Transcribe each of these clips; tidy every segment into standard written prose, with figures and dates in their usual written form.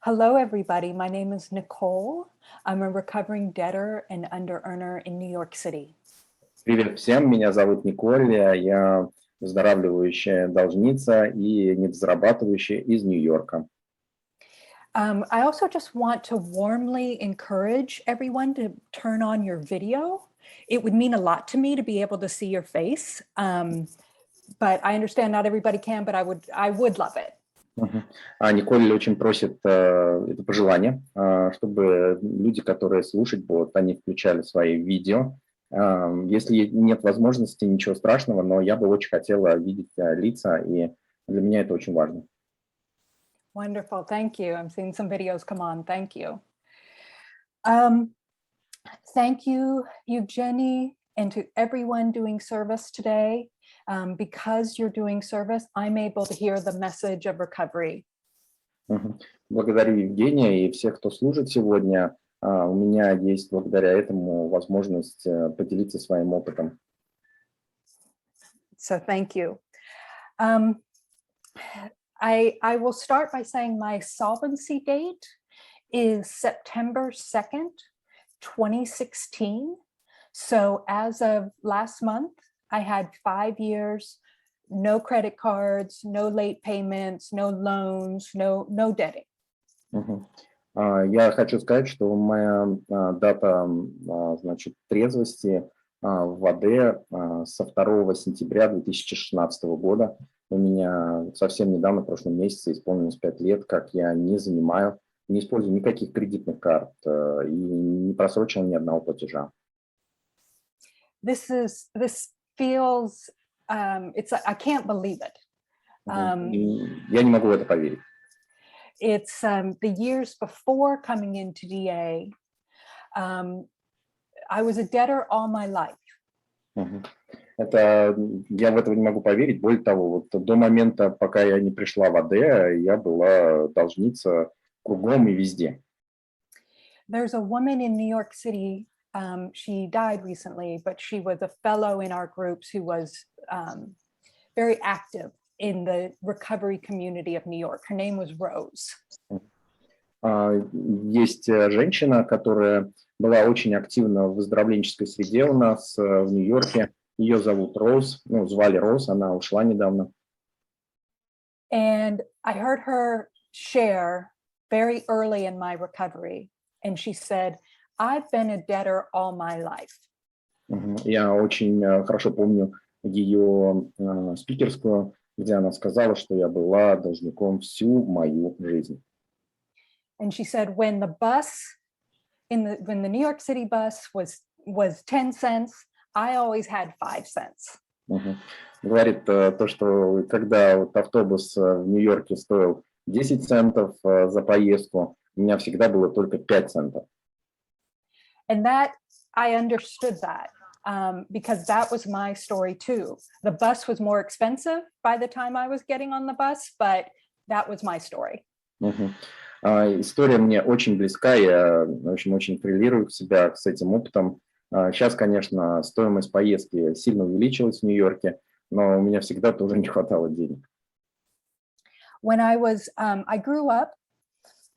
Hello, everybody. My name is Nicole. I'm a recovering debtor and under-earner in New York City. Привет всем, меня зовут Николь, я выздоравливающая должница и недозарабатывающая из Нью-Йорка. I also just want to warmly encourage everyone to turn on your video. It would mean a lot to me to be able to see your face, but I understand not everybody can, but I would love it. Николь очень просит это пожелание, чтобы люди, которые слушать будут, они включали свои видео. Если нет возможности, ничего страшного, но я бы очень хотела видеть лица, и для меня это очень важно. Wonderful, thank you. I'm seeing some videos come on, thank you. Thank you, Evgeny, and to everyone doing service today. Because you're doing service, I'm able to hear the message of recovery. Благодарю Евгения и всех, кто служит сегодня. У меня есть благодаря этому возможность поделиться своим опытом. So thank you. I will start by saying my solvency date is September 2nd, 2016. So as of last month, I had 5 years, no credit cards, no late payments, no loans, no debting. Я хочу сказать, что моя дата, значит, трезвости в АД со 2 сентября 2016 года. У меня совсем недавно, в прошлом месяце, исполнилось 5 лет, как я не использую никаких кредитных карт и не просрочил ни одного платежа. This feels, I can't believe it. Я не могу в это поверить. It's the years before coming into DA. I was a debtor all my life. Я в это не могу поверить. Более того, вот до момента, пока я не пришла в АД, я была должница кругом и везде. There's a woman in New York City. She died recently, but she was a fellow in our groups who was very active in the recovery community of New York. Her name was Rose. Есть женщина, которая была очень активна в выздоровленческой среде у нас в Нью-Йорке. Ее зовут Роуз, звали Роуз, она ушла недавно. And I heard her share very early in my recovery, and she said, I've been a debtor all my life. Я очень хорошо помню ее спикерскую, где она сказала, что я была должником всю мою жизнь. And she said, when the New York City bus was 10 cents, I always had 5 cents. Говорит то, что когда вот автобус в Нью-Йорке стоил 10 центов за поездку, у меня всегда было только 5 центов. And that, I understood that because that was my story too. The bus was more expensive by the time I was getting on the bus, but that was my story. История мне очень близка, я, в общем, очень коррелирую себя с этим опытом. Сейчас, конечно, стоимость поездки сильно увеличилась в Нью-Йорке, но у меня всегда тоже не хватало денег. When I grew up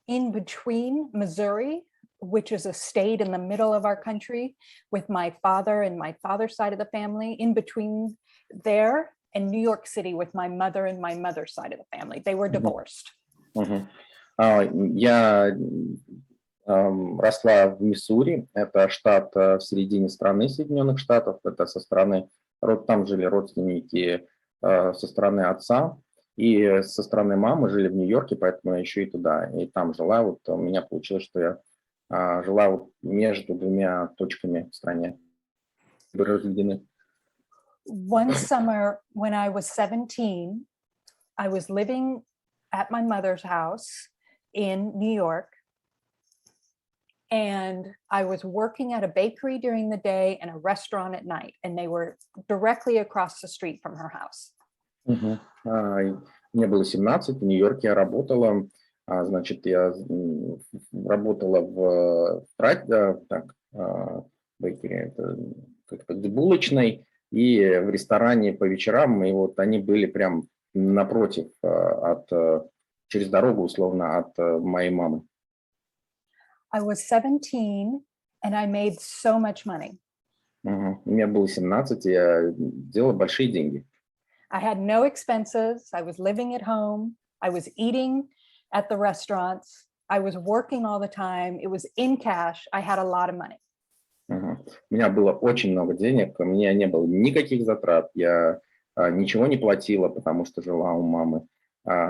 in between Missouri, which is a state in the middle of our country, with my father and my father's side of the family, in between there and New York City with my mother and my mother's side of the family. They were divorced. Я росла в Миссури, это штат в середине страны Соединенных Штатов, это со стороны, там жили родственники со стороны отца, и со стороны мамы жили в Нью-Йорке, поэтому я еще и туда, и там жила. Вот у меня получилось, что я жила вот между двумя точками в стране, разделены. One summer when I was 17, I was living at my mother's house in New York, and I was working at a bakery during the day and a restaurant at night, and they were directly across the street from her house. Мне было 17, в Нью-Йорке я работала, значит, я работала в бейкере, как-то булочной, и в ресторане по вечерам, и вот они были прям напротив от через дорогу, условно, от моей мамы. I was 17 and I made so much money. Мгм. Мне было 17, и я делал большие деньги. I had no expenses. I was living at home. I was eating at the restaurants. I was working all the time. It was in cash. I had a lot of money. Мгм. У меня было очень много денег, у меня не было никаких затрат, я ничего не платила, потому что жила у мамы.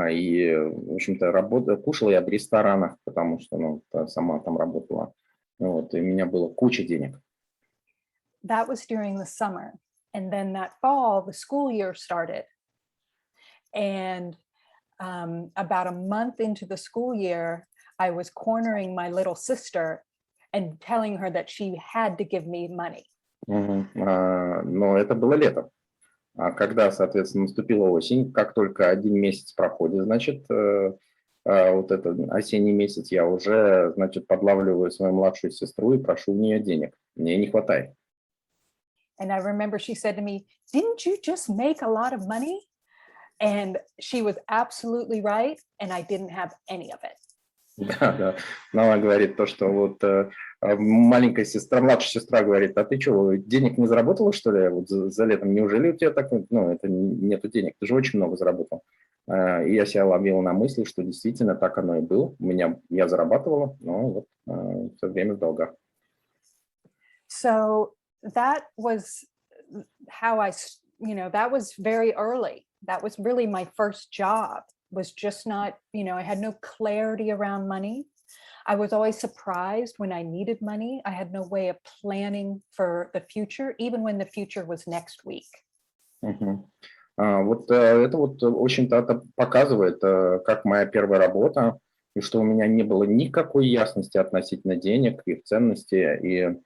И, в общем-то, кушала я в ресторанах, потому что сама там работала. Вот, и у меня было куча денег. That was during the summer. And then that fall, the school year started. And about a month into the school year, I was cornering my little sister and telling her that she had to give me money. Мгм. Но это было лето. А когда, соответственно, наступила осень, как только один месяц проходит, значит, вот этот осенний месяц, я уже, значит, подлавливаю свою младшую сестру и прошу у нее денег. Мне не хватает. And I remember she said to me, "Didn't you just make a lot of money?" And she was absolutely right. And I didn't have any of it. Да, да. Но она говорит то, что вот маленькая сестра, младшая сестра говорит: а ты что, денег не заработала, что ли, вот за летом? Неужели у тебя так, это нету денег? Ты же очень много заработал. И я себя ловил на мысли, что действительно так оно и было. Я зарабатывала, но вот все время в долгах. So that was how that was very early. That was really my first job, was just not, I had no clarity around money. I was always surprised when I needed money. I had no way of planning for the future, even when the future was next week. Мгм. Вот это вот, в общем-то, это показывает, как моя первая работа, и что у меня не было никакой ясности относительно денег, их ценности, и,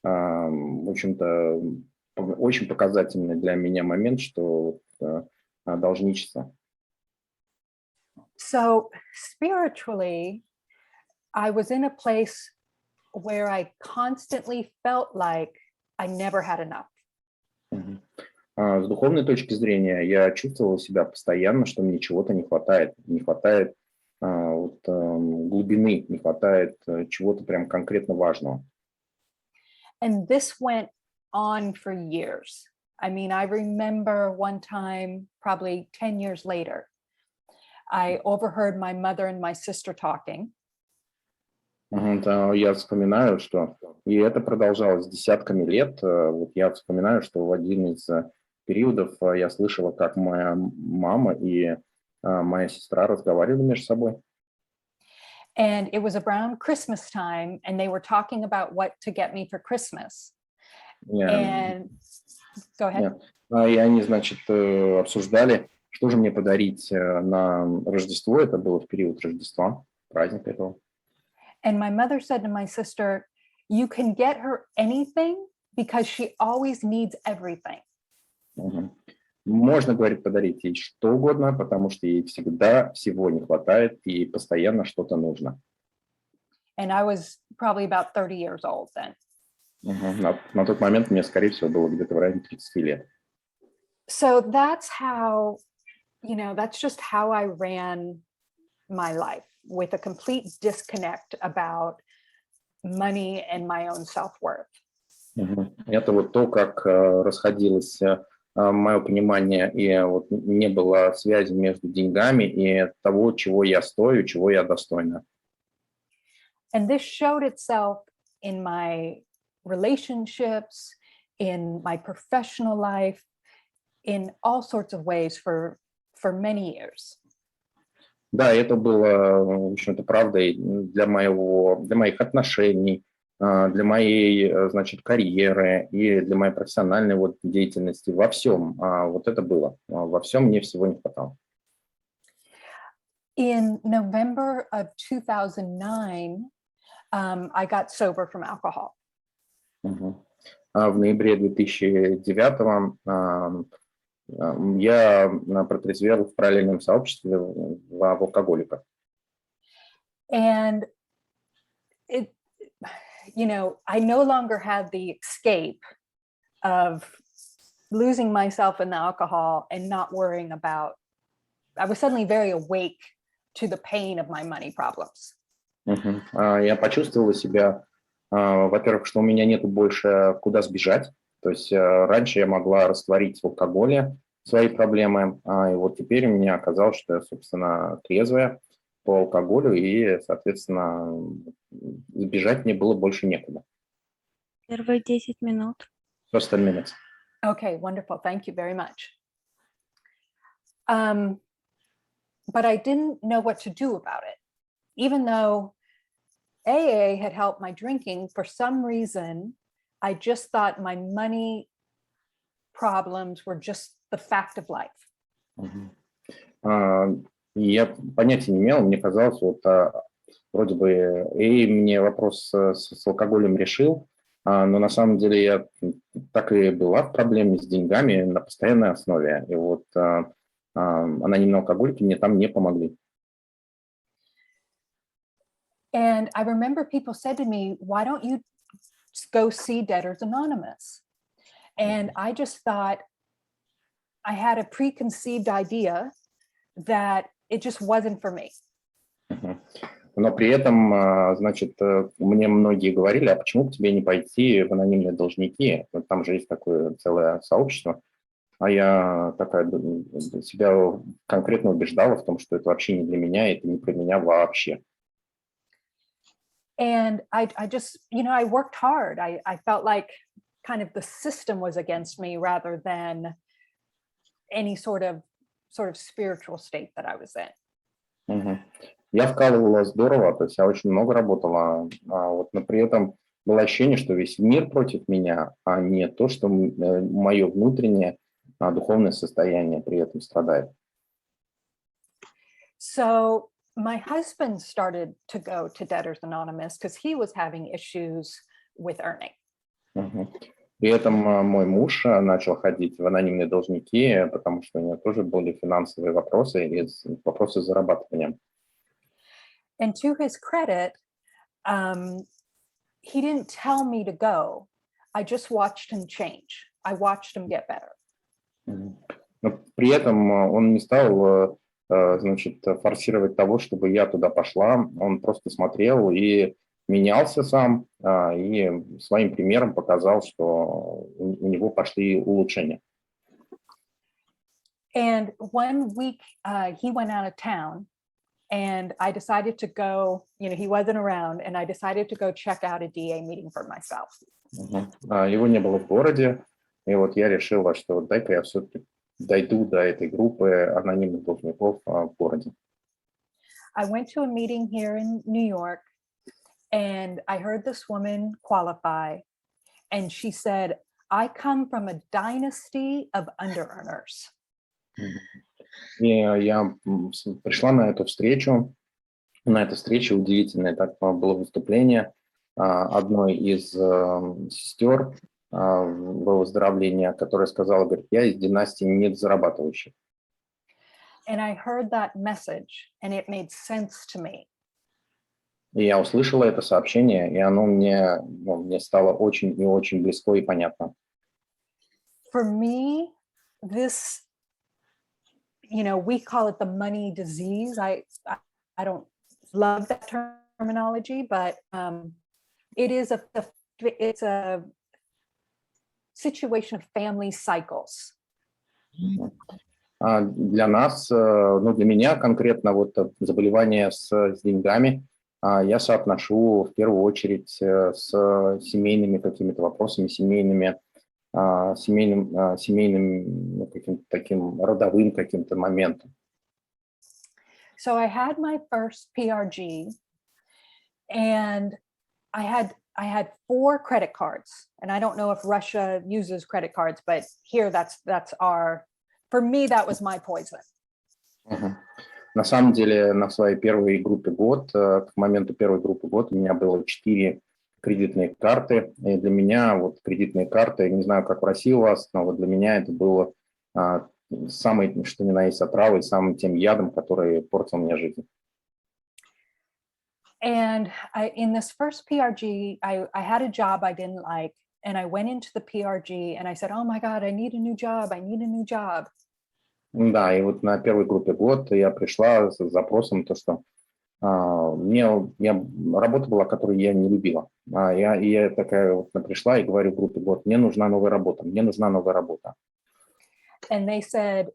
в общем-то, очень показательный для меня момент, что должничество. So spiritually, I was in a place where I constantly felt like I never had enough. Мгм. С духовной точки зрения я чувствовал себя постоянно, что мне чего-то не хватает. Не хватает глубины, не хватает чего-то прям конкретно важного. And this went on for years. I mean, I remember one time, probably 10 years later, I overheard my mother and my sister talking. Я вспоминаю, что и это продолжалось десятками лет. Вот я вспоминаю, что в один из периодов я слышала, как моя мама и моя сестра разговаривали между собой. And it was around Christmas time, and they were talking about what to get me for Christmas. And go ahead. И они, значит, обсуждали, что же мне подарить на Рождество. Это было в период Рождества, праздник этого. And my mother said to my sister, "You can get her anything because she always needs everything." Мгм. Можно, говорит, подарить ей что угодно, потому что ей всегда всего не хватает и постоянно что-то нужно. And I was probably about 30 years old then. На тот момент мне, скорее всего, было где-то в районе 30 лет. So that's how, that's just how I ran my life, with a complete disconnect about money and my own self-worth. Это вот то, как расходилось мое понимание, и вот не было связи между деньгами и того, чего я стою, чего я достойна. And this showed itself in my relationships, in my professional life, in all sorts of ways for many years. Да, это было, в общем-то, правдой для моих отношений, для моей, значит, карьеры и для моей профессиональной вот деятельности, во всем. Вот это было. Во всем мне всего не хватало. In November of 2009, I got sober from alcohol. В ноябре 2009 я протрезвел в параллельном сообществе в алкоголиках. And I no longer had the escape of losing myself in the alcohol and not worrying about, I was suddenly very awake to the pain of my money problems. Я почувствовала себя, во-первых, что у меня нету больше куда сбежать. То есть раньше я могла растворить в алкоголе свои проблемы, и вот теперь у меня оказалось, что я, собственно, трезвая по алкоголю, и, соответственно, сбежать мне было больше некуда. Первые 10 минут. Just 10 minutes. Okay, wonderful. Thank you very much. But I didn't know what to do about it. Even though AA had helped my drinking, for some reason, I just thought my money problems were just the fact of life. Я понятия не имел, мне казалось, вот вроде бы мне вопрос с алкоголем решил, но на самом деле я так и была в проблеме с деньгами на постоянной основе. И вот анонимные алкоголики мне там не помогли. And I remember people said to me, why don't you go see Debtors Anonymous? And I just thought I had a preconceived idea that it just wasn't for me. Но при этом, значит, мне многие говорили, а почему бы тебе не пойти в анонимные должники? Вот там же есть такое целое сообщество. А я такая себя конкретно убеждала в том, что это вообще не для меня, это не про меня вообще. And I just, I worked hard. I felt like kind of the system was against me rather than any sort of spiritual state that I was in. Я вкалывала здорово, то есть я очень много работала, но при этом было ощущение, что весь мир против меня, а не то, что мое внутреннее духовное состояние при этом страдает. So my husband started to go to Debtors Anonymous because he was having issues with earning. При этом мой муж начал ходить в анонимные должники, потому что у него тоже были финансовые вопросы и вопросы зарабатывания. And to his credit, he didn't tell me to go. I just watched him change. I watched him get better. Но при этом он не стал, значит, форсировать того, чтобы я туда пошла. Он просто смотрел и менялся сам, и своим примером показал, что у него пошли улучшения. And one week he went out of town, and I decided to go, he wasn't around, and I decided to go check out a DA meeting for myself. Его не было в городе, и вот я решила, что дай-ка я все-таки дойду до этой группы анонимных должников в городе. I went to a meeting here in New York, and I heard this woman qualify, and she said, I come from a dynasty of under-earners. И я пришла на эту встречу. На этой встрече удивительное так было выступление одной из сестер во выздоровлении, которая сказала, говорит, я из династии недозарабатывающих. And I heard that message, and it made sense to me. И я услышала это сообщение, и оно мне стало очень и очень близко и понятно. For me, this, we call it the money disease. I don't love that terminology, but it's a situation of family cycles. Для нас, для меня конкретно вот заболевание с деньгами я соотношу в первую очередь с семейными какими-то вопросами, семейным каким-то таким родовым каким-то моментом. So I had my first PRG, and I had 4 credit cards, and I don't know if Russia uses credit cards, but here for me, that was my poison. На самом деле, на своей первой группе год, к моменту первой группы год у меня было 4 кредитные карты. И для меня вот кредитные карты, не знаю, как в России у вас, но вот для меня это было самой, что ни на есть, отравой, самым тем ядом, который портил мне жизнь. And in this first PRG, I had a job I didn't like, and I went into the PRG and I said, oh my God, I need a new job. I need a new job. Да, и вот на первой группе год я пришла с запросом, то, что работа была, которую я не любила. Я такая вот пришла и говорю группе год, мне нужна новая работа, мне нужна новая работа. And they said,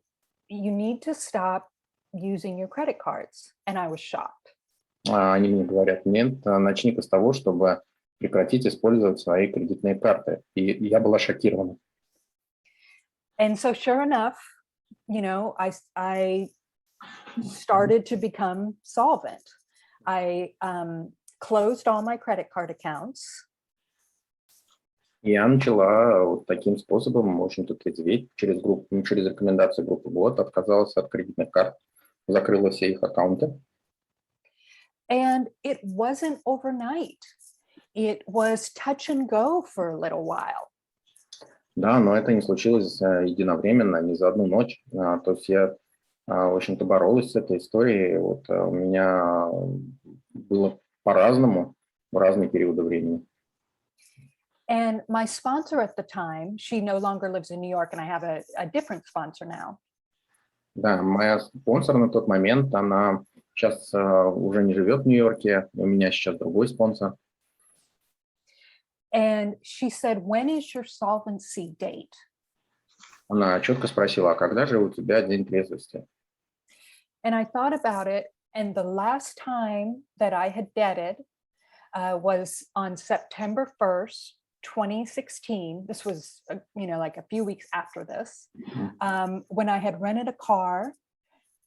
you need to stop using your credit cards. And I was shocked. Они мне говорят, нет, начни-ка с того, чтобы прекратить использовать свои кредитные карты. И я была шокирована. And so sure enough, you know, I started to become solvent. I closed all my credit card accounts. Я начала вот таким способом, очень тут трезветь, через рекомендации группы год, отказалась от кредитных карт, закрыла все их аккаунты. And it wasn't overnight. It was touch and go for a little while. Да, но это не случилось единовременно, не за одну ночь. То есть я, в общем-то, боролась с этой историей. Вот у меня было по-разному в разные периоды времени. And my sponsor at the time, she no longer lives in New York, and I have a different sponsor now. Да, моя спонсор на тот момент, она сейчас уже не живет в Нью-Йорке, у меня сейчас другой спонсор. And she said, when is your solvency date? Она четко спросила, а когда же у тебя день трезвости? And I thought about it, and the last time that I had debted was on September 1st, 2016. This was, like a few weeks after this, when I had rented a car.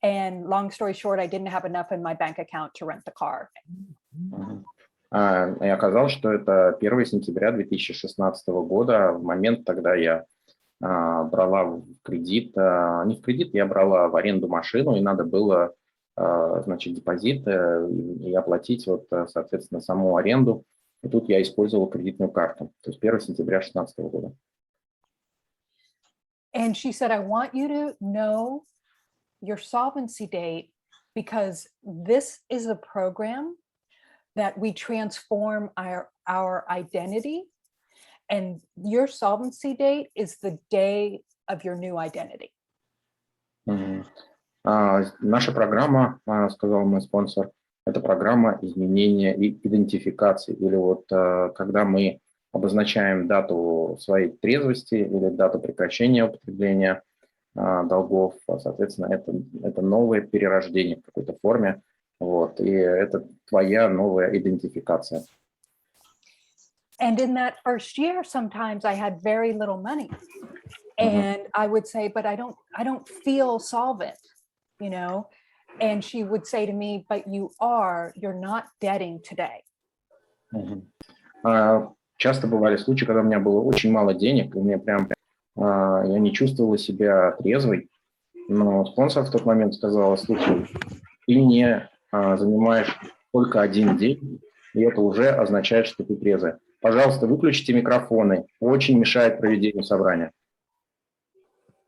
And long story short, I didn't have enough in my bank account to rent the car. И оказалось, что это 1 сентября 2016 года, в момент, когда я брала в кредит, не в кредит, я брала в аренду машину, и надо было, значит, депозит и оплатить, вот, соответственно, саму аренду. И тут я использовал кредитную карту, то есть 1 сентября 2016 года. And she said, I want you to know your solvency date because this is a program that we transform our identity, and your solvency date is the day of your new identity. Наша программа, сказал мой спонсор, это программа изменения и идентификации. Или вот когда мы обозначаем дату своей трезвости или дату прекращения употребления долгов, соответственно, это новое перерождение в какой-то форме. Вот, и это твоя новая идентификация. And in that first year, sometimes I had very little money, and I would say, but I don't feel solvent, and she would say to me, but you're not debting today. Часто бывали случаи, когда у меня было очень мало денег, и я не чувствовала себя трезвой, но спонсор в тот момент сказал, слушай, ты не занимаешь только один день, и это уже означает, что ты трезвая. Пожалуйста, выключите микрофоны, очень мешает проведению собрания.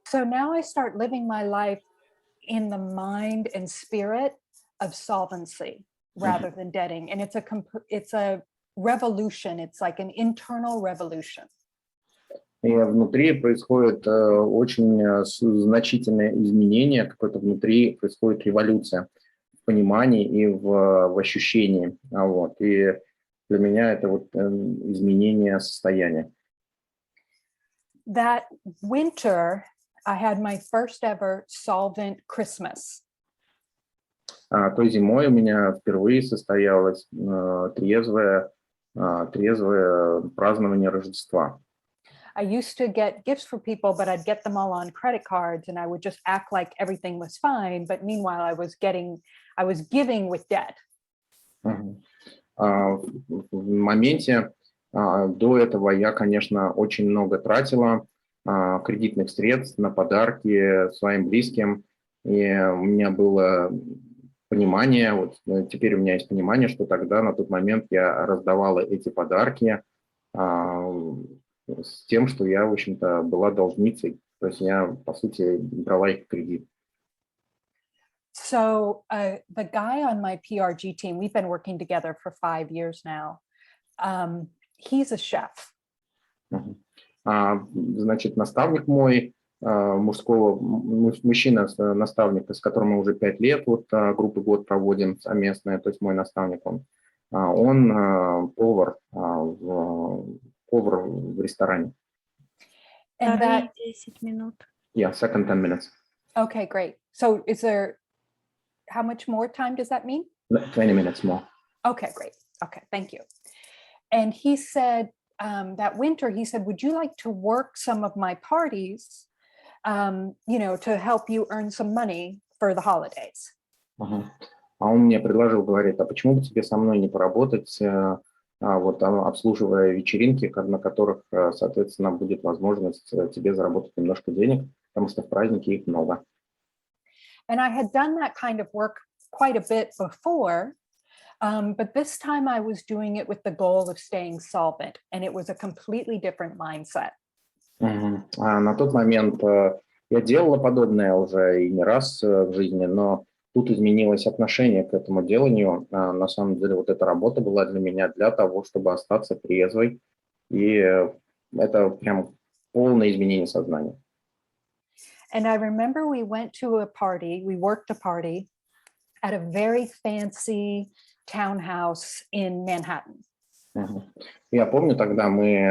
So now I start living my life in the mind and spirit of solvency rather than debting, and it's a revolution. It's like an internal revolution. И внутри происходит очень значительное изменение, какое-то внутри происходит революция в понимании и в ощущении. Вот. И для меня это вот изменение состояния. That winter, I had my first ever solvent Christmas. Той зимой у меня впервые состоялось трезвое празднование Рождества. I used to get gifts for people, but I'd get them all on credit cards, and I would just act like everything was fine. But meanwhile, I was giving with debt. В моменте до этого я, конечно, очень много тратила кредитных средств на подарки своим близким, и у меня было понимание, вот теперь у меня есть понимание, что тогда, на тот момент, я раздавала эти подарки с тем, что я, в общем-то, была должницей. То есть я, по сути, брала их в кредит. So the guy on my PRG team, we've been working together for 5 years now. He's a chef. Значит, наставник мой мужчина-наставник, с которым мы уже 5 лет, вот группы год проводим совместные, то есть мой наставник, он повар в ресторане. And Вторые that, 10 минут. Yeah, second 10 minutes. okay, great. So is there, how much more time does that mean? 20 minutes more. Okay, great. Okay, thank you. And he said, that winter, he said, would you like to work some of my parties, to help you earn some money for the holidays? А он мне предложил, говорит, а почему бы тебе со мной не поработать, обслуживая вечеринки, на которых, соответственно, будет возможность тебе заработать немножко денег, потому что в праздники их много. And I had done that kind of work quite a bit before, but this time I was doing it with the goal of staying solvent, and it was a completely different mindset. На тот момент я делала подобное уже и не раз в жизни, но тут изменилось отношение к этому деланию. На самом деле вот эта работа была для меня для того, чтобы остаться трезвой, и это прям полное изменение сознания. And I remember we went to a party, we worked a party at a very fancy townhouse in Manhattan. Я помню, тогда мы,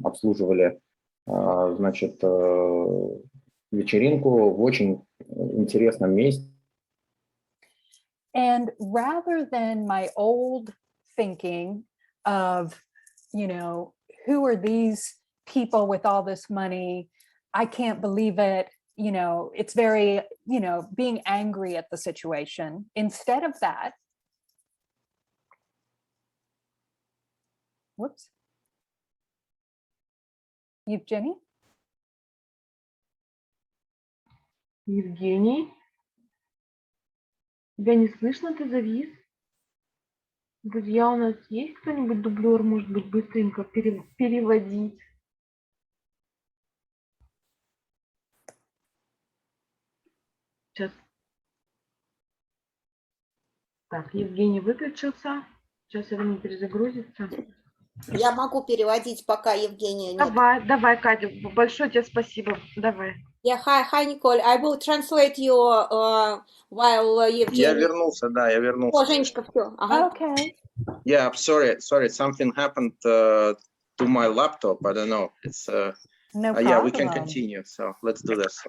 обслуживали, вечеринку в очень интересном месте. And rather than my old thinking of, who are these people with all this money? I can't believe it. It's very, being angry at the situation. Instead of that, whoops. Евгений? Евгений? Тебя не слышно, ты завис? Друзья, у нас есть кто-нибудь дублер, может быть, быстренько переводить? Сейчас. Так, Евгений выключился. Сейчас я думаю, перезагрузится. Я могу переводить, пока Евгения нет. Давай, Катя, большое тебе спасибо. Давай. Yeah, hi, Николь. I will translate you while Евгений... Я вернулся. О, Женечка, все. Ага. Okay. Yeah, I'm sorry, something happened to my laptop. I don't know. It's No problem. yeah, we can continue. So let's do this.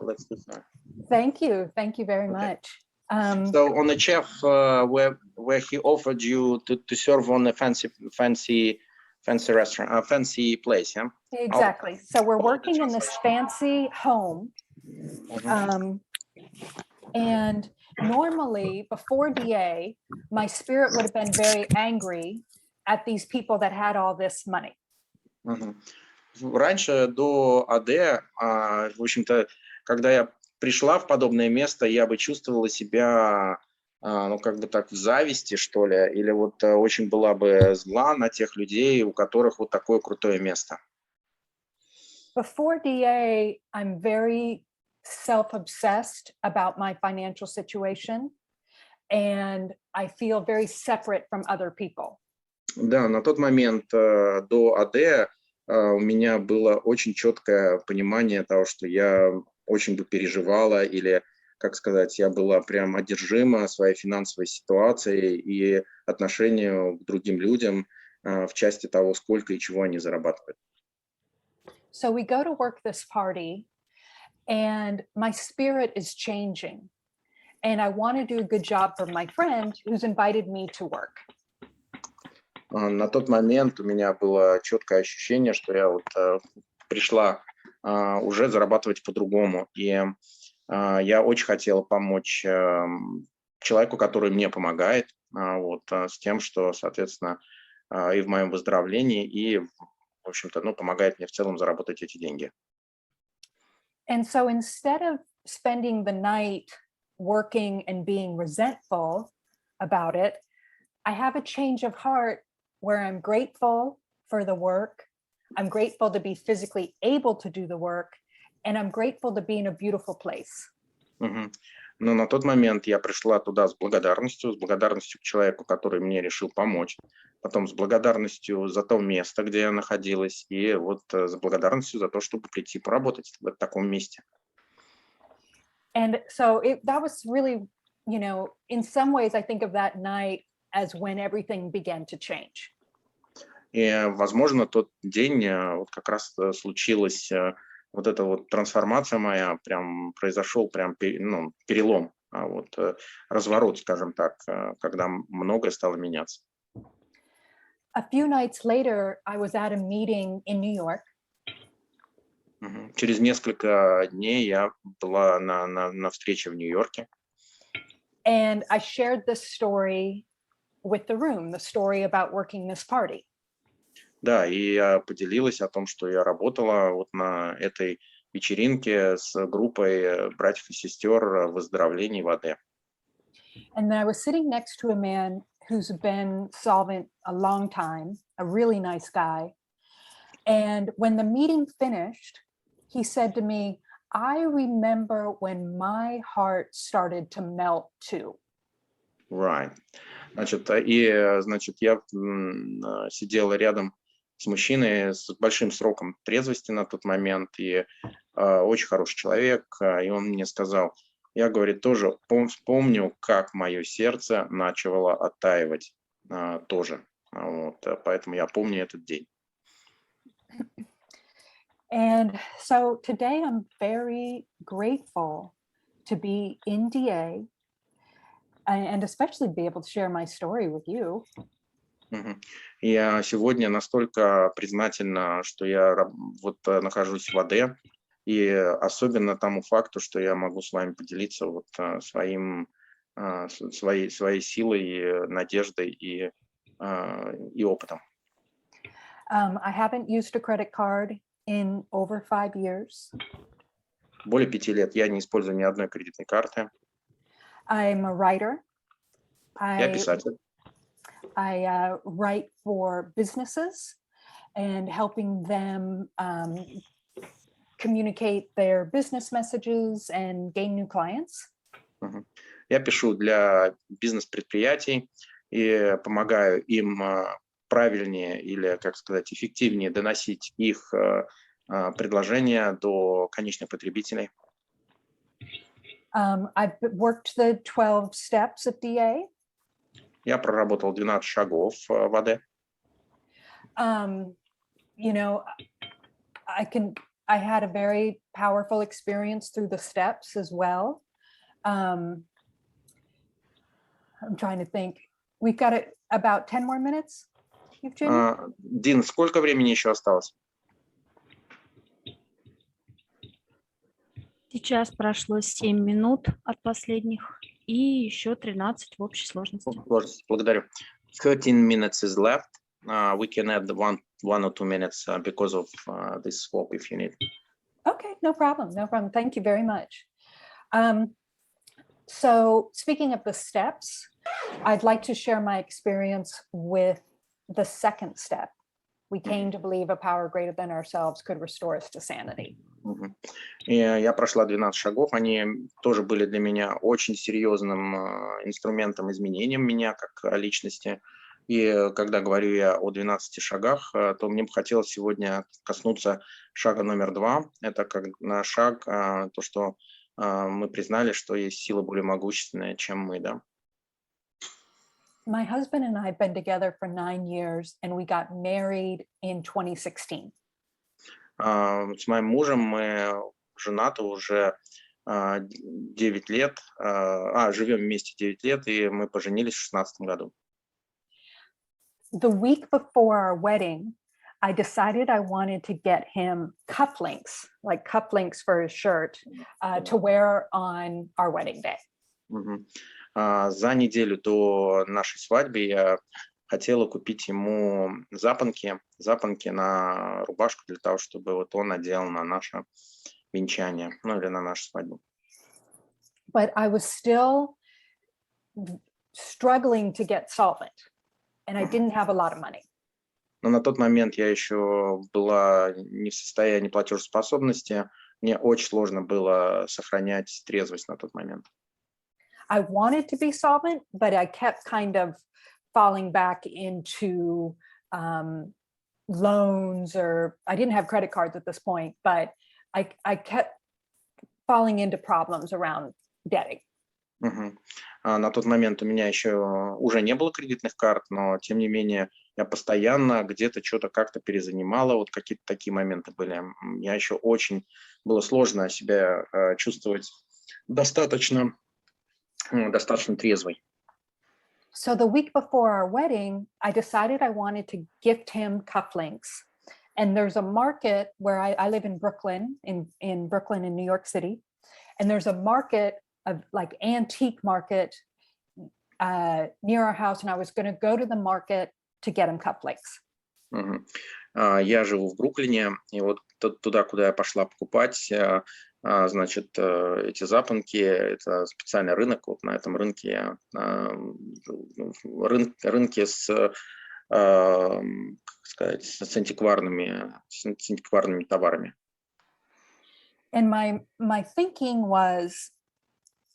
Thank you very much. So on the chef, where he offered you to serve on a fancy restaurant, fancy place, yeah? Exactly. So we're working in this fancy home. And normally before DA, my spirit would have been very angry at these people that had all this money. Раньше, до АД, в общем-то, когда я пришла в подобное место, я бы чувствовала себя, в зависти, что ли, или вот очень была бы зла на тех людей, у которых вот такое крутое место. Before DA, I'm very self-obsessed about my financial situation, and I feel very separate from other people. Да, на тот момент до АД у меня было очень четкое понимание того, что я очень бы переживала или, как сказать, я была прям одержима своей финансовой ситуацией и отношению к другим людям в части того, сколько и чего они зарабатывают. So we go to work this party, and my spirit is changing, and I want to do a good job for my friend who's invited me to work. На тот момент у меня было четкое ощущение, что я вот пришла уже зарабатывать по-другому. И я очень хотела помочь человеку, который мне помогает, с тем, что, соответственно, и в моем выздоровлении, и, в общем-то, помогает мне в целом заработать эти деньги. And so instead of spending the night working and being resentful about it, I have a change of heart where I'm grateful for the work. I'm grateful to be physically able to do the work, and I'm grateful to be in a beautiful place. Но на тот момент я пришла туда с благодарностью к человеку, который мне решил помочь. потом с благодарностью за то место, где я находилась, и вот с благодарностью за то, чтобы прийти поработать в таком месте. And so that was really, you know, in some ways, I think of that night as when everything began to change. И, возможно, тот день вот как раз случилась вот эта вот трансформация моя, прям произошел прям перелом, вот разворот, скажем так, когда многое стало меняться. A few nights later, I was at a meeting in New York. Через несколько дней я была на встрече в Нью-Йорке. And I shared this story with the room, the story about working this party. Да, и я поделилась о том, что я работала вот на этой вечеринке с группой братьев и сестер выздоровлений в АД. And then I was sitting next to a man who's been solvent a long time, a really nice guy. And when the meeting finished, he said to me, I remember when my heart started to melt too. Right. Значит, я сидела рядом с мужчиной с большим сроком трезвости на тот момент, и очень хороший человек, и он мне сказал, я, говорит, тоже помню, как мое сердце начало оттаивать тоже. Вот, поэтому я помню этот день. And so today I'm very grateful to be in DA and especially be able to share my story with you. Я сегодня настолько признательна, что я вот нахожусь в АД, и особенно тому факту, что я могу с вами поделиться вот своей силой, надеждой и опытом. I haven't used a credit card in over 5 years. Более 5 лет я не использую ни одной кредитной карты. I'm a writer. Я писатель. I write for businesses and helping them communicate their business messages and gain new clients. Я пишу для бизнес-предприятий и помогаю им правильнее или, как сказать, эффективнее доносить их предложения до конечных потребителей. I've worked the 12 steps of DA. Я проработал 12 шагов в АД. You know, I had a very powerful experience through the steps as well. I'm trying to think. We've got about 10 more minutes. Дин, сколько времени еще осталось? Сейчас прошло 7 минут от последних и еще 13 в общей сложности. Благодарю. 13 minutes is left. We can add one or 2 minutes because of this swap if you need. Okay, no problem. No problem. Thank you very much. So speaking of the steps, I'd like to share my experience with the second step. We came to believe a power greater than ourselves could restore us to sanity. И я прошла 12 шагов, они тоже были для меня очень серьезным инструментом изменения меня как личности. И когда говорю я о 12 шагах, то мне бы хотелось сегодня коснуться шага номер 2. Это как шаг, то, что мы признали, что есть сила более могущественная, чем мы, да. My husband and I have been together for 9 years, and we got married in 2016. С моим мужем мы женаты уже 9 лет, живем вместе 9 лет, и мы поженились в 2016 году. The week before our wedding, I decided I wanted to get him cufflinks, like cufflinks for his shirt, to wear on our wedding day. За неделю до нашей свадьбы я хотела купить ему запонки на рубашку для того, чтобы вот он надел на наше венчание, ну или на нашу свадьбу. But I was still struggling to get solvent, and I didn't have a lot of money. Но на тот момент я еще была не в состоянии платежеспособности, мне очень сложно было сохранять трезвость на тот момент. I wanted to be solvent, but I kept kind of falling back into loans, or I didn't have credit cards at this point, but I kept falling into problems around debting. Мгм. На тот момент у меня еще уже не было кредитных карт, но тем не менее я постоянно где-то что-то как-то перезанимала, вот какие-то такие моменты были. Я еще очень было сложно себя чувствовать достаточно трезвой. So the week before our wedding, I decided I wanted to gift him cufflinks. And there's a market where I live in Brooklyn, in Brooklyn in New York City. And there's a market, of like antique market near our house. And I was going to go to the market to get him cufflinks. Мгм. Я живу в Бруклине, и вот туда, куда я пошла покупать, значит, эти запонки, это специальный рынок. Вот на этом рынке, рынке с, как сказать, с антикварными товарами. And my thinking was,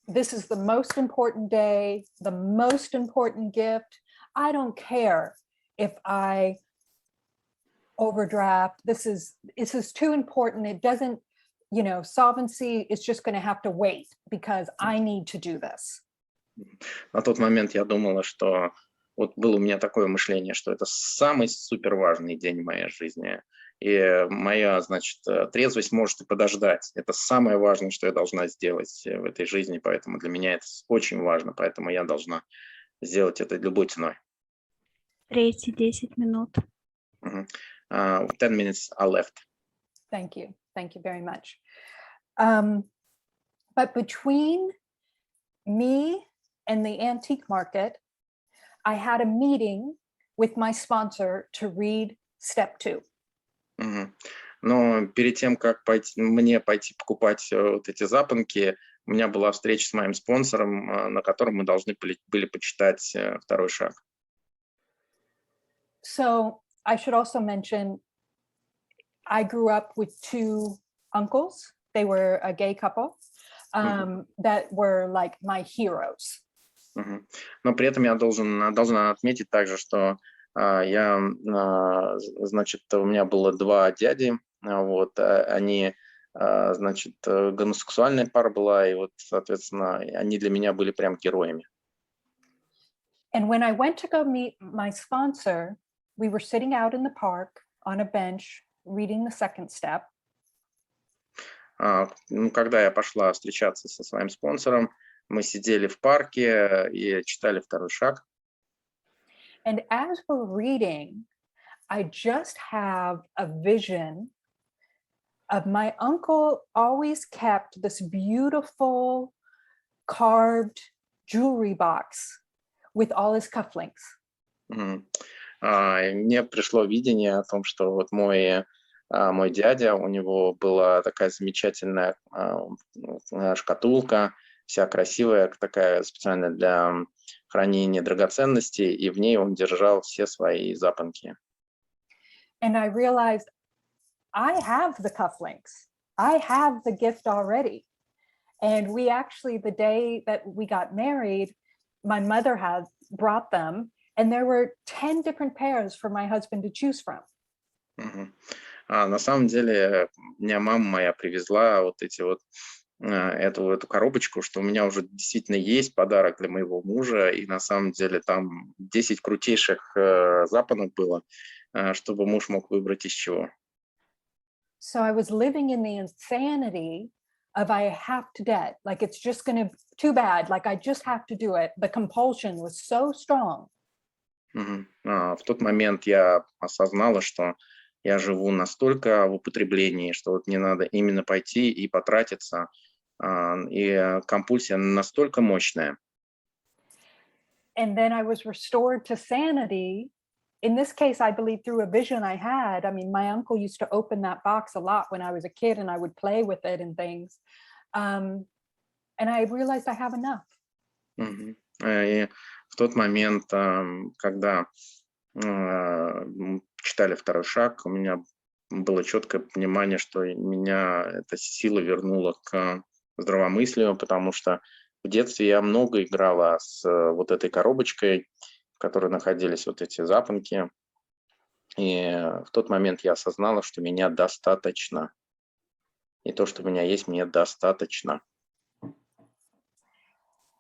this is the most important day, the most important gift. I don't care if I overdraft. This is too important. It doesn't, solvency is just going to have to wait because I need to do this. На тот момент я думала, что вот было у меня такое мышление, что это самый супер важный день в моей жизни. И моя, значит, трезвость может и подождать. Это самое важное, что я должна сделать в этой жизни, поэтому для меня это очень важно, поэтому я должна сделать это любой ценой. Третий 10 минут. 10 minutes are left. Thank you very much. But between me and the antique market, I had a meeting with my sponsor to read step 2. Но перед тем, как мне пойти покупать вот эти запонки, у меня была встреча с моим спонсором, на котором мы должны были почитать второй шаг. So I should also mention, I grew up with 2 uncles. They were a gay couple that were like my heroes. Но при этом я должна отметить также, что значит, у меня было 2 дяди, вот, они, значит, гомосексуальная пара была, и вот, соответственно, они для меня были прям героями. And when I went to go meet my sponsor, we were sitting out in the park on a bench, reading the second step. Когда я пошла встречаться со своим спонсором, мы сидели в парке и читали второй шаг. And as we're reading, I just have a vision of my uncle always kept this beautiful carved jewelry box with all his cufflinks. Мне пришло видение о том, что вот мой дядя, у него была такая замечательная шкатулка, вся красивая, такая специально для хранения драгоценностей, и в ней он держал все свои запонки. And I realized I have the cufflinks. I have the gift already. And we actually, the day that we got married, my mother had brought them, and there were 10 different pairs for my husband to choose from. На самом деле, меня мама моя привезла вот эти вот эту коробочку, что у меня уже действительно есть подарок для моего мужа, и на самом деле там 10 крутейших запонок было, чтобы муж мог выбрать из чего. So I was living in the insanity of I have to debt, like it's just going to, too bad, like I just have to do it. The compulsion was so strong. В тот момент я осознала, что я живу настолько в употреблении, что вот мне надо именно пойти и потратиться, и компульсия настолько мощная. And then I was restored to sanity. In this case, I believe through a vision I had. I mean, my uncle used to open that box a lot when I was a kid, and I would play with it and things. And I realized I have enough. И в тот момент, когда читали второй шаг, у меня было четкое понимание, что меня эта сила вернула к здравомыслию, потому что в детстве я много играла с вот этой коробочкой, в которой находились вот эти запонки. И в тот момент я осознала, что меня достаточно. И то, что у меня есть, мне достаточно.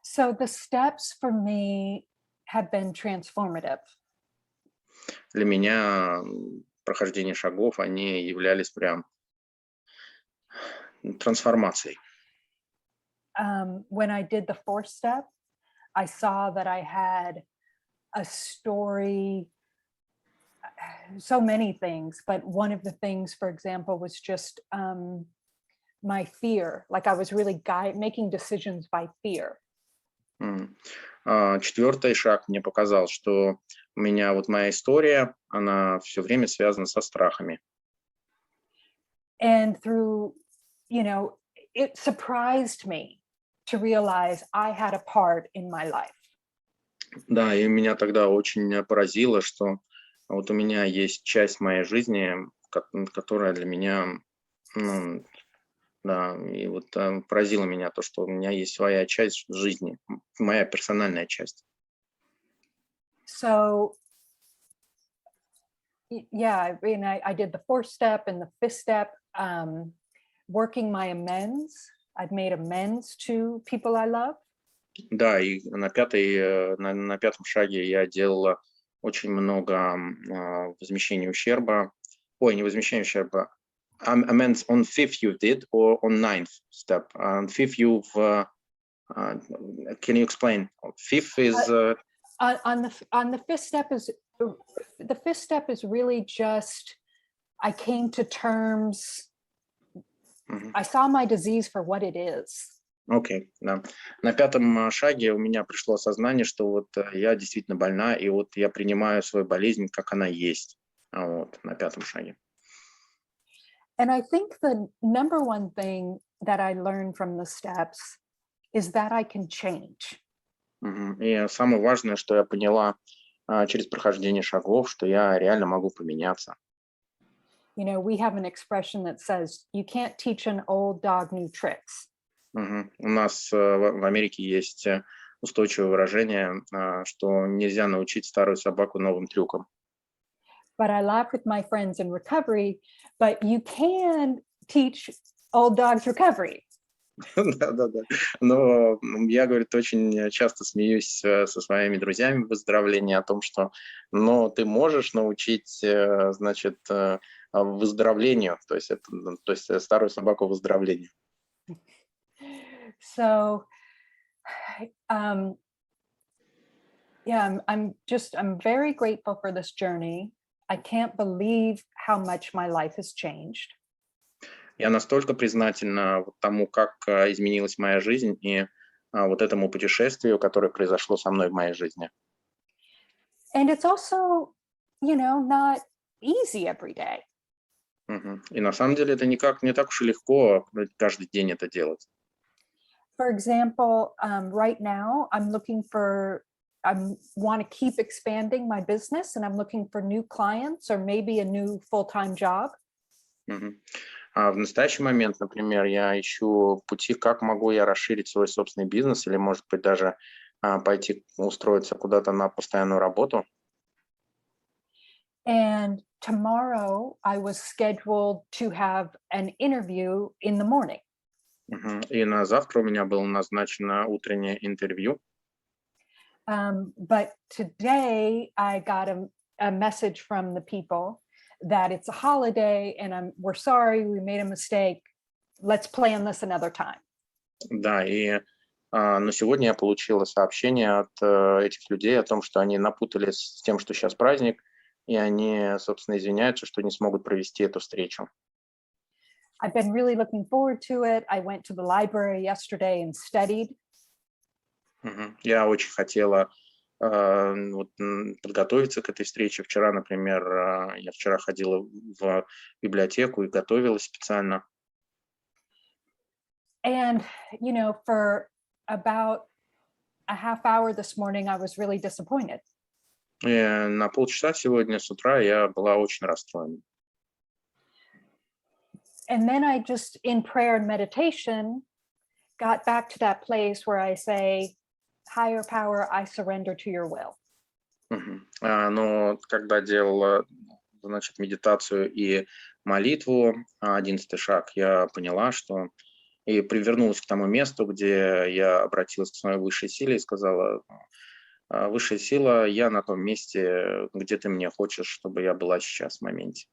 So the steps for me have been transformative. Для меня прохождение шагов, они являлись прям трансформацией. When I did the fourth step, I saw that I had a story, so many things, but one of the things, for example, was just my fear. Like I was really making decisions by fear. Четвертый шаг мне показал, что у меня вот моя история, она все время связана со страхами. And through, it surprised me to realize I had a part in my life. Да, и меня тогда очень поразило, что вот у меня есть часть моей жизни, которая для меня, да, и вот поразило меня то, что у меня есть своя часть жизни, моя персональная часть. So, yeah, I did the fourth step and the fifth step, working my amends. I've made amends to people I love. Да, и на пятом шаге я делала очень много возмещения ущерба. Ой, не возмещения ущерба. Amends on fifth you did or on ninth step? On fifth you've, can you explain? Fifth is... On the fifth step is really just, I came to terms, I saw my disease for what it is. Окей, да. На пятом шаге у меня пришло осознание, что вот я действительно больна, и вот я принимаю свою болезнь, как она есть. Вот, на пятом шаге. And I think the number one thing that I learned from the steps is that I can change. И самое важное, что я поняла через прохождение шагов, что я реально могу поменяться. We have an expression that says, you can't teach an old dog new tricks. У нас в Америке есть устойчивое выражение, что нельзя научить старую собаку новым трюкам. But I laugh with my friends in recovery, but you can teach old dogs recovery. Да. Но я, говорит, очень часто смеюсь со своими друзьями в выздоровлении о том, что ты можешь научить, значит, выздоровлению, то есть старую собаку выздоровлению. So, yeah, I'm very grateful for this journey. I can't believe how much my life has changed. Я настолько признательна тому, как изменилась моя жизнь и вот этому путешествию, которое произошло со мной в моей жизни. And it's also, not easy every day. И на самом деле это не так уж и легко каждый день это делать. For example, right now I want to keep expanding my business and I'm looking for new clients or maybe a new full-time job. А в настоящий момент, например, я ищу пути, как могу я расширить свой собственный бизнес или, может быть, даже пойти устроиться куда-то на постоянную работу. And tomorrow I was scheduled to have an interview in the morning. И на завтра у меня было назначено утреннее интервью. But today I got a message from the people that it's a holiday and we're sorry, we made a mistake. Let's plan this another time. Да, но сегодня я получила сообщение от этих людей о том, что они напутались с тем, что сейчас праздник, и они, собственно, извиняются, что не смогут провести эту встречу. I've been really looking forward to it. I went to the library yesterday and studied. Я очень хотела подготовиться к этой встрече. Вчера, например, я ходила в библиотеку и готовилась специально. And, for about a half hour this morning, I was really disappointed. И на полчаса сегодня с утра я была очень расстроена. And then I just, in prayer and meditation, got back to that place where I say, higher power, I surrender to your will. Но когда делал, значит, медитацию и молитву, 11-й шаг, я поняла, что и привернулась к тому месту, где я обратилась к своей высшей силе и сказала: высшая сила, я на том месте, где ты мне хочешь, чтобы я была сейчас в моменте.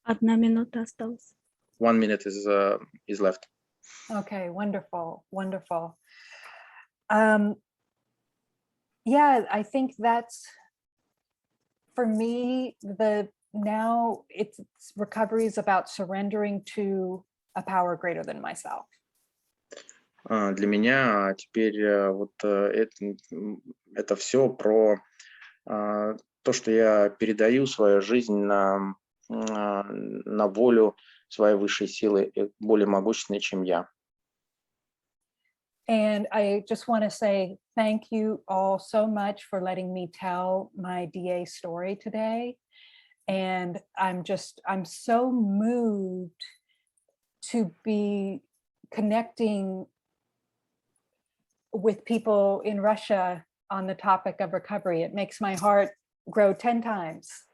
1 минута осталась. 1 minute is left. Okay, wonderful, wonderful. Yeah, I think that's, for me, now it's recovery is about surrendering to a power greater than myself. Для меня теперь вот это все про то, что я передаю свою жизнь на волю своей высшей силы, более могущественной, чем я. And I just want to say thank you all so much for letting me tell my DA story today. And I'm so moved to be connecting with people in Russia on the topic of recovery. It makes my heart grow 10 times.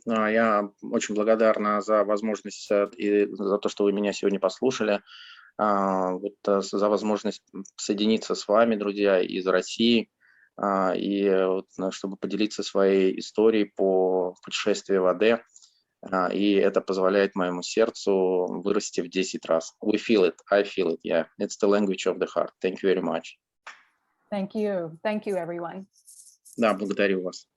Я очень благодарна за возможность и за то, что вы меня сегодня послушали, за возможность соединиться с вами, друзья, из России, и чтобы поделиться своей историей по путешествию в Аде. И это позволяет моему сердцу вырасти в 10 раз. We feel it, I feel it, yeah. It's the language of the heart. Thank you very much. Thank you, everyone. Да, благодарю вас.